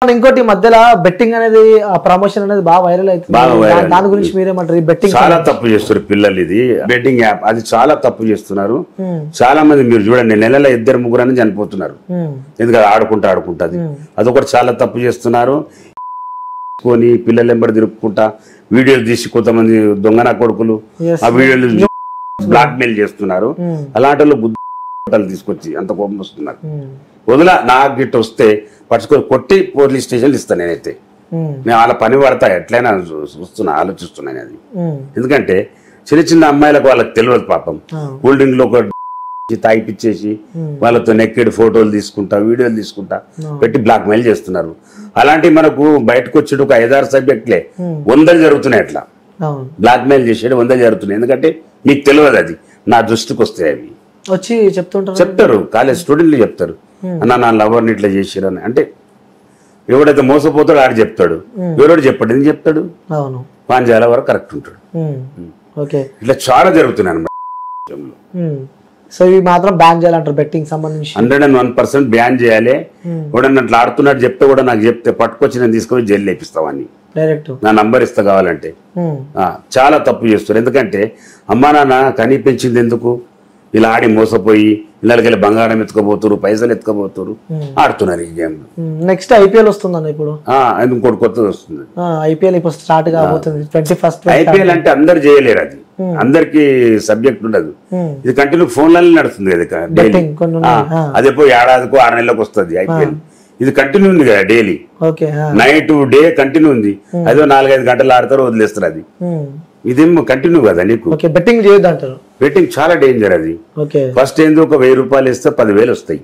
ఇంకోటి మధ్యలో బెట్టింగ్ అనేది ప్రమోషన్ అనేది బాగా వైరల్ అవుతుంది. దాని గురించి మీరేమంటారు? బెట్టింగ్ చాలా తప్పు చేస్తారు పిల్లలు. ఇది బెట్టింగ్ యాప్ అది చాలా తప్పు చేస్తున్నారు. చాలా మంది మీరు చూడండి నెలలో 2-3 చనిపోతున్నారు. ఎందుకంటే ఆడుకుంటుంది. అదొకటి చాలా తప్పు చేస్తున్నారు. కొని పిల్లలు ఎంబడి తిరుక్కుంటా వీడియోలు తీసి కొంతమంది దొంగన కొడుకులు ఆ వీడియోలు బ్లాక్ మెయిల్ చేస్తున్నారు. అలాంటి వాళ్ళు బుద్ధి తీసుకొచ్చి అంత కోపం వస్తున్నారు. వదిలా నాకు గిట్ట వస్తే పట్టుకొని కొట్టి పోలీస్ స్టేషన్లు ఇస్తాను. నేనైతే నేను వాళ్ళ పని పడతా ఎట్లయినా ఆలోచిస్తున్నాను అది. ఎందుకంటే చిన్న చిన్న అమ్మాయిలకు వాళ్ళకి తెలియదు పాపం. కూల్ డ్రింక్ లో తాగిపిచ్చేసి వాళ్ళతో నెక్కెడ్ ఫోటోలు తీసుకుంటా వీడియోలు తీసుకుంటా పెట్టి బ్లాక్ మెయిల్ చేస్తున్నారు. అలాంటి మనకు బయటకు వచ్చేటి ఒక 5-6 సబ్జెక్టులే 100 జరుగుతున్నాయి. అట్లా బ్లాక్ మెయిల్ చేసేది 100 జరుగుతున్నాయి. ఎందుకంటే మీకు తెలియదు అది నా దృష్టికి వస్తాయి. అవి వచ్చి చెప్తారు కాలేజ్ స్టూడెంట్లు చెప్తారు అన్న నా లవర్ని ఇట్లా చేసిరని. అంటే ఎవడైతే మోసపోతాడో ఆడు చెప్తాడు, ఎవరోడు చెప్పాడు ఎందుకు చెప్తాడు? పాంజాల వరకు కరెక్ట్ ఉంటాడు. ఇట్లా చాలా జరుగుతున్నాయి అన్నమాట. సో ఇవి మాత్రం బ్యాన్ చేయాలంటారు బెట్టింగ్ సంబంధించి? 101% బ్యాన్ చేయాలి. ఎవడన్నా అట్లా ఆడుతున్నట్టు చెప్తే కూడా నాకు చెప్తే పట్టుకొచ్చి నేను తీసుకొని జైలు లేపిస్తావని డైరెక్ట్ నా నంబర్ ఇస్తా కావాలంటే. చాలా తప్పు చేస్తారు. ఎందుకంటే అమ్మా నాన్న కనీ పెంచింది ఎందుకు? ఇలా ఆడి మోసపోయి ఇళ్ళకెళ్ళి బంగారం ఎత్తుకోబోతున్నారు, పైసలు ఎత్తుకోబోతున్నారు, ఆడుతున్నారు ఈ గేమ్. నెక్స్ట్ ఐపీఎల్ వస్తుందన్న ఇప్పుడు. ఇంకోటి కొత్తది వస్తుంది. ఐపీఎల్ ఇప్పుడు స్టార్ట్ కాబోతుంది 21st. ఐపీఎల్ అంటే అందరు చేయలేరు. అది అందరికి సబ్జెక్ట్ ఉండదు. ఇది కంటిన్యూ ఫోన్లలో నడుస్తుంది కదా డైలీ. అది ఎప్పుడు ఏడాదికో 6 నెలలకు వస్తుంది ఐపీఎల్. ఇది కంటిన్యూ ఉంది కదా డైలీ, నైట్ డే కంటిన్యూ ఉంది. అదో 4-5 గంటలు ఆడతారు వదిలేస్తారు. అది ఇదేం కంటిన్యూ కదా నీకు. బెట్టింగ్ చేయొద్దు అంటారు. బెట్టింగ్ చాలా డేంజర్. అది ఫస్ట్ ఏందో ఒక 1000 రూపాయలు ఇస్తే 10,000 వస్తాయి.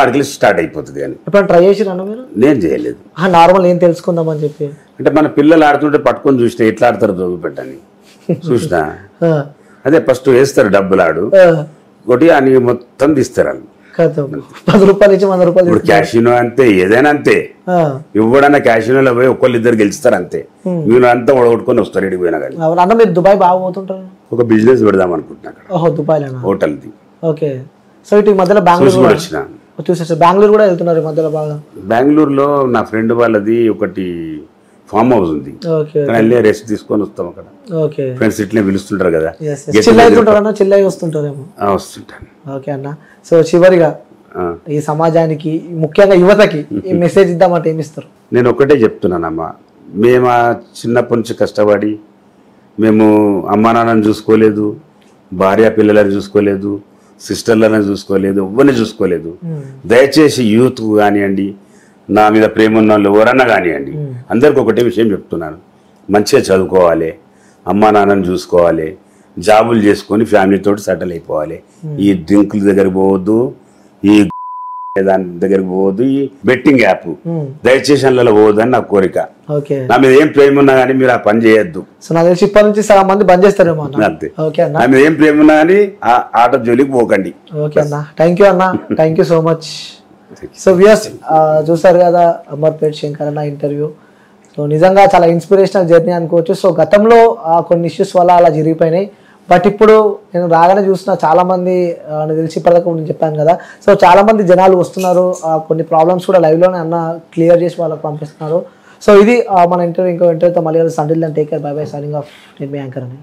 అడిగి స్టార్ట్ అయిపోతుంది. కానీ ట్రై చేసిరా మీరు? నేను చేయలేదు. నార్మల్ ఏం తెలుసుకుందామని చెప్పి అంటే మన పిల్లలు ఆడుతుంటే పట్టుకొని చూస్తే ఎట్లా ఆడతారు చదువు పెట్టని చూసినా. అదే ఫస్ట్ వేస్తారు డబ్బులు ఆడు ఒకటి అని మొత్తం తీస్తారు. వాళ్ళు 10 రూపాయలు ఇచ్చి 100 రూపాయలు. ఇప్పుడు క్యాషినో అంతే, ఏదైనా అంతే. ఇవ్వడన్నా క్యాషినోలో పోయి 1-2 గెలుస్తారు అంతే. మీరు అంతా ఓడగొట్టుకొని వస్తారు ఎడిపోయినా. కానీ అన్న మీరు దుబాయ్ బాగా పోతుంటారు. ఒక బిజినెస్ పెడదాం అనుకుంటున్నా దుబాయ్ హోటల్ది. ఓకే. సో ఇటు మధ్యలో బెంగళూరు వచ్చిన చూసేసి బెంగళూరు కూడా వెళ్తున్నారు మధ్యలో బాగా. బెంగళూరులో నా ఫ్రెండ్ వాళ్ళది ఒకటి ఫామ్ హౌస్ ఉంది. వెళ్ళి రెస్ట్ తీసుకొని వస్తాం అక్కడ. ఫ్రెండ్స్ ఇట్లే పిలుస్తుంటారు కదా, వస్తుంటాను. ఓకే అన్న. సో చివరిగా ఈ సమాజానికి ముఖ్యంగా యువతకి ఈ మెసేజ్ ఇద్దామంటే ఏమి ఇస్తారు? నేను ఒకటే చెప్తున్నానమ్మా, మేము చిన్నప్పటి నుంచి కష్టపడి మేము అమ్మా నాన్నని చూసుకోలేదు, భార్య పిల్లలని చూసుకోలేదు, సిస్టర్లను చూసుకోలేదు, ఎవరిని చూసుకోలేదు. దయచేసి యూత్ కానివ్వండి, నా మీద ప్రేమ ఉన్న వాళ్ళు ఎవరన్నా కానివ్వండి, అందరికి ఒకటే విషయం చెప్తున్నాను. మంచిగా చదువుకోవాలి, అమ్మా నాన్నని చూసుకోవాలి, జాబులు చేసుకొని ఫ్యామిలీతో సెటిల్ అయిపోవాలి. ఈ డ్రింకుల దగ్గర పోవద్దు, ఈ దాని దగ్గరికి పోవద్దు, ఈ బెట్టింగ్ యాప్ దయచేసి అందులో పోవద్దు అని నా కోరిక. నా మీద ఏం ప్రేమ ఉన్నా కానీ మీరు ఆ పని చేయొద్దు. అంతే. నా మీద ఏం ప్రేమ ఉన్నా కానీ ఆ ఆట జోలికి పోకండి. ఓకే అన్న, థ్యాంక్ యూ అన్న, thank you so much. So viewers చూసారు కదా అమర్పేట్ శంకర్ అన్న ఇంటర్వ్యూ. సో నిజంగా చాలా ఇన్స్పిరేషనల్ జర్నీ అనుకోవచ్చు. సో గతంలో కొన్ని ఇష్యూస్ వల్ల అలా జరిగిపోయినాయి. బట్ ఇప్పుడు నేను రాగానే చూసిన చాలామంది తెలిసి ఇప్పటిదాకా నేను చెప్పాను కదా, సో చాలామంది జనాలు వస్తున్నారు, కొన్ని ప్రాబ్లమ్స్ కూడా లైవ్లోనే అన్న క్లియర్ చేసి వాళ్ళకి పంపిస్తున్నారు. సో ఇది మన ఇంటర్వ్యూ. ఇంకో ఇంటర్వ్యూతో మళ్ళీ Sunday take care, by by, signing off. నేను మీ యాంకర్ అని.